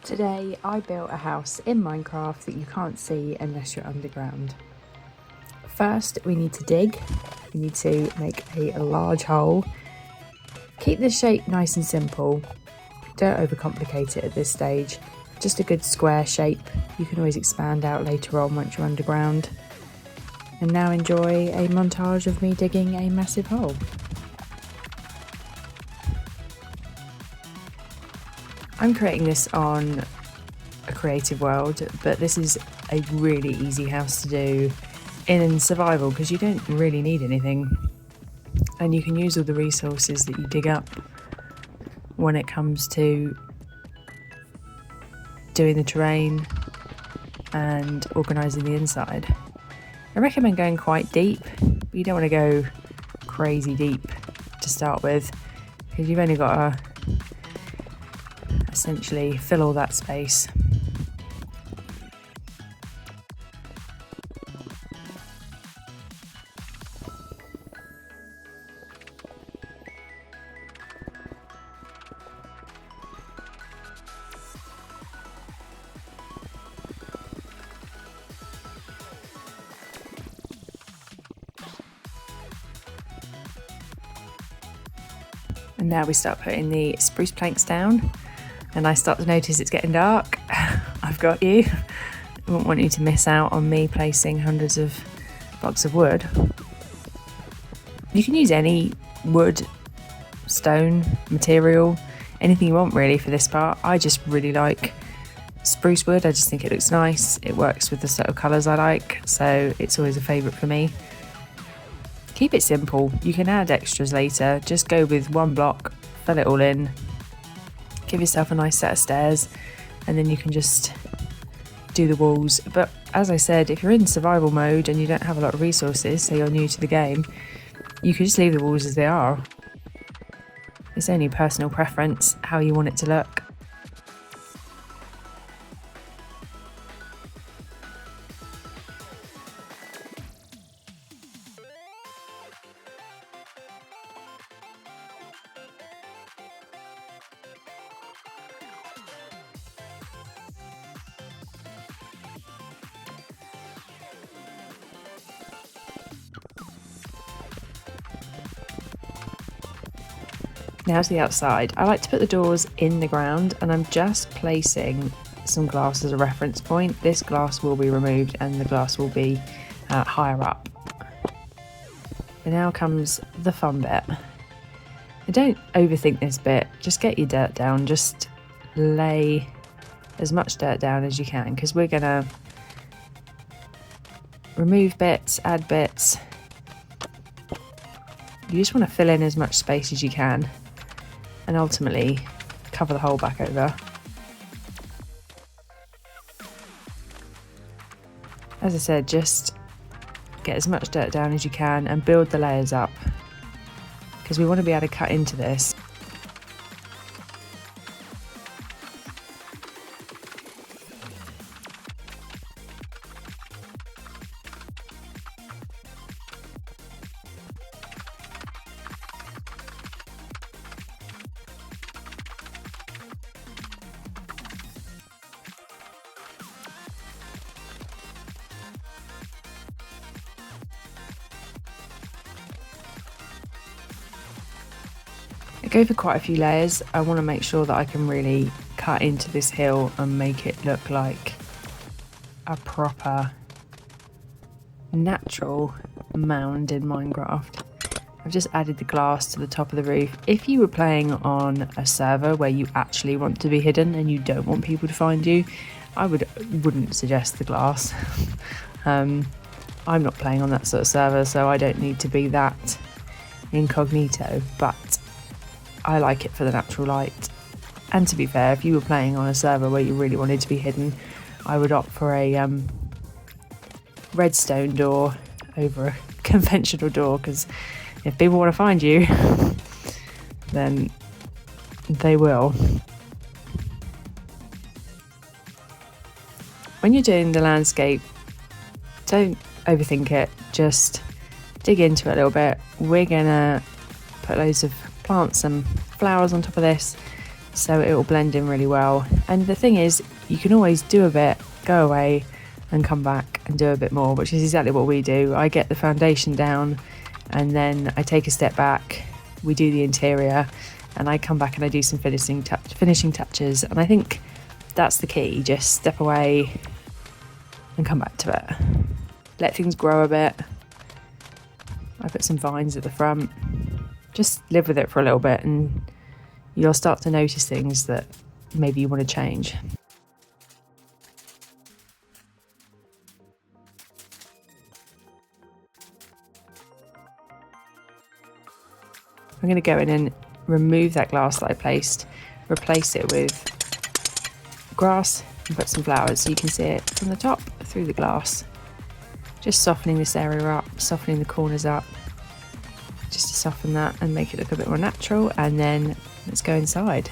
Today I built a house in Minecraft that you can't see unless you're underground. First we need to dig, we need to make a large hole. Keep the shape nice and simple, don't overcomplicate it at this stage, just a good square shape. You can always expand out later on once you're underground. And now enjoy a montage of me digging a massive hole. I'm creating this on a creative world, but this is a really easy house to do in survival because you don't really need anything, and you can use all the resources that you dig up when it comes to doing the terrain and organising the inside. I recommend going quite deep, but you don't want to go crazy deep to start with because you've only got to essentially fill all that space. And now we start putting the spruce planks down, and I start to notice it's getting dark. I've got you. I won't want you to miss out on me placing hundreds of blocks of wood. You can use any wood, stone, material, anything you want really for this part. I just really like spruce wood. I just think it looks nice. It works with the sort of colours I like, so it's always a favourite for me. Keep it simple. You can add extras later. Just go with one block, fill it all in, give yourself a nice set of stairs, and then you can just do the walls. But as I said, if you're in survival mode and you don't have a lot of resources, say you're new to the game, you can just leave the walls as they are. It's only personal preference how you want it to look. Now to the outside. I like to put the doors in the ground, and I'm just placing some glass as a reference point. This glass will be removed and the glass will be higher up. And now comes the fun bit. And don't overthink this bit, just get your dirt down, just lay as much dirt down as you can, because we're gonna remove bits, add bits. You just want to fill in as much space as you can and ultimately cover the hole back over. As I said, just get as much dirt down as you can and build the layers up, because we want to be able to cut into this. I go for quite a few layers. I want to make sure that I can really cut into this hill and make it look like a proper natural mound in Minecraft. I've just added the glass to the top of the roof. If you were playing on a server where you actually want to be hidden and you don't want people to find you, I wouldn't suggest the glass. I'm not playing on that sort of server, so I don't need to be that incognito, but I like it for the natural light. And to be fair, if you were playing on a server where you really wanted to be hidden, I would opt for a redstone door over a conventional door, because if people want to find you, then they will. When you're doing the landscape, don't overthink it, just dig into it a little bit. We're gonna put loads of plants and flowers on top of this, so it will blend in really well. And the thing is, you can always do a bit, go away and come back and do a bit more, which is exactly what we do. I get the foundation down and then I take a step back, we do the interior, and I come back and I do some finishing touches. And I think that's the key, just step away and come back to it. Let things grow a bit. I put some vines at the front. Just live with it for a little bit and you'll start to notice things that maybe you want to change. I'm going to go in and remove that glass that I placed, replace it with grass and put some flowers so you can see it from the top through the glass. Just softening this area up, softening the corners up, just to soften that and make it look a bit more natural. And then let's go inside.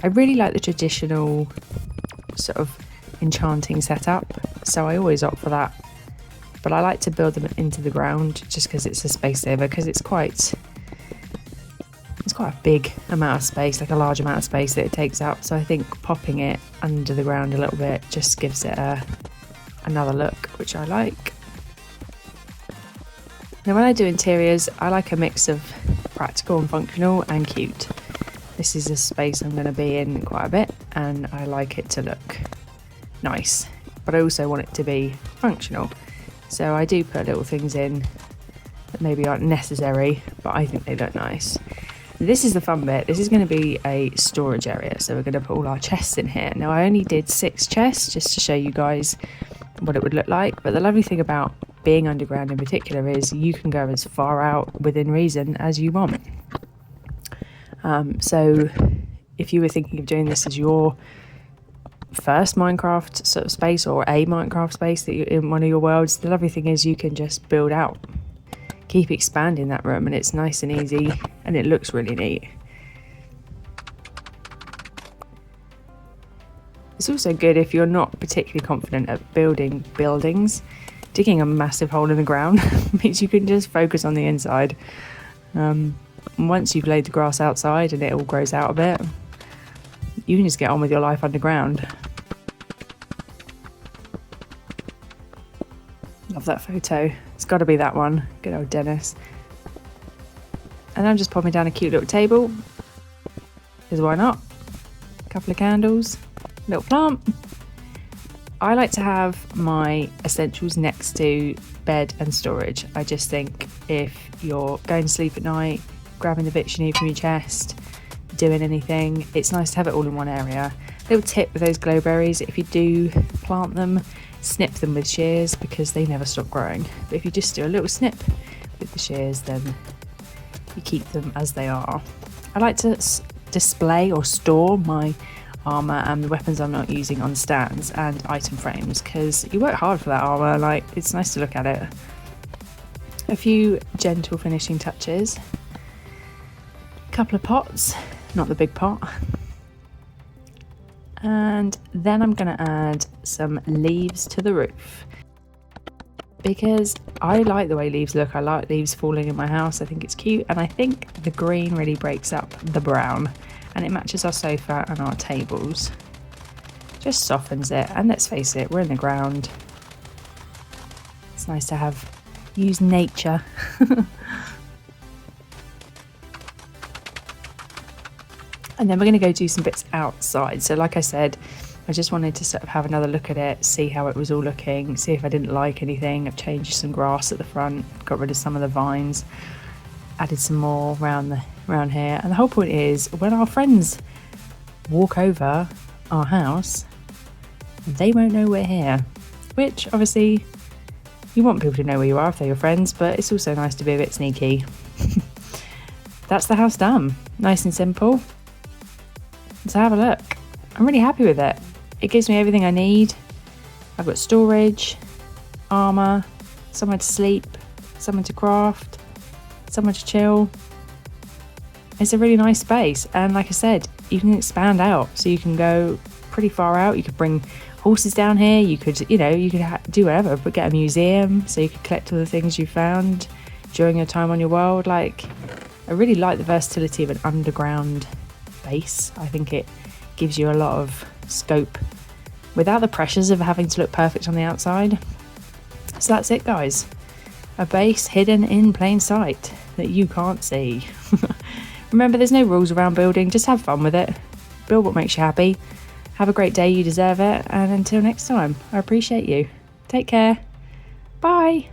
I really like the traditional sort of enchanting setup, so I always opt for that. But I like to build them into the ground just because it's a space saver, because it's quite a big amount of space, like a large amount of space that it takes up. So I think popping it under the ground a little bit just gives it another look, which I like. Now when I do interiors, I like a mix of practical and functional and cute. This is a space I'm going to be in quite a bit and I like it to look nice, but I also want it to be functional. So I do put little things in that maybe aren't necessary, but I think they look nice. This is the fun bit. This is going to be a storage area, so we're going to put all our chests in here. Now I only did 6 chests just to show you guys what it would look like, but the lovely thing about being underground in particular is you can go as far out within reason as you want. So if you were thinking of doing this as your first Minecraft sort of space, or a Minecraft space that you're in one of your worlds, the lovely thing is you can just build out, keep expanding that room, and it's nice and easy and it looks really neat. It's also good if you're not particularly confident at building buildings. Digging a massive hole in the ground means you can just focus on the inside. Once you've laid the grass outside and it all grows out a bit, you can just get on with your life underground. Love that photo. It's got to be that one. Good old Dennis. And I'm just popping down a cute little table, because why not? A couple of candles, little plant. I like to have my essentials next to bed and storage. I just think if you're going to sleep at night, grabbing the bits you need from your chest, doing anything, it's nice to have it all in one area. Little tip with those glowberries: if you do plant them, snip them with shears, because they never stop growing. But if you just do a little snip with the shears, then you keep them as they are. I like to display or store my armour and the weapons I'm not using on stands and item frames, because you work hard for that armour. Like, it's nice to look at it. A few gentle finishing touches, a couple of pots, not the big pot, and then I'm going to add some leaves to the roof, because I like the way leaves look. I like leaves falling in my house. I think it's cute, and I think the green really breaks up the brown and it matches our sofa and our tables. Just softens it, and let's face it, we're in the ground. It's nice to use nature. And then we're going to go do some bits outside. So like I said, I just wanted to sort of have another look at it, see how it was all looking, see if I didn't like anything. I've changed some grass at the front, got rid of some of the vines, added some more around here. And the whole point is, when our friends walk over our house, they won't know we're here. Which, obviously, you want people to know where you are if they're your friends, but it's also nice to be a bit sneaky. That's the house done. Nice and simple. Let's have a look. I'm really happy with it. It gives me everything I need. I've got storage, armour, somewhere to sleep, somewhere to craft, somewhere to chill. It's a really nice space, and like I said, you can expand out, so you can go pretty far out. You could bring horses down here, you could do whatever, but get a museum so you could collect all the things you found. during your time on your world. Like, I really like the versatility of an underground base. I think it gives you a lot of scope without the pressures of having to look perfect on the outside. So that's it, guys. A base hidden in plain sight that you can't see. Remember, there's no rules around building, just have fun with it. Build what makes you happy. Have a great day, you deserve it. And until next time, I appreciate you. Take care. Bye.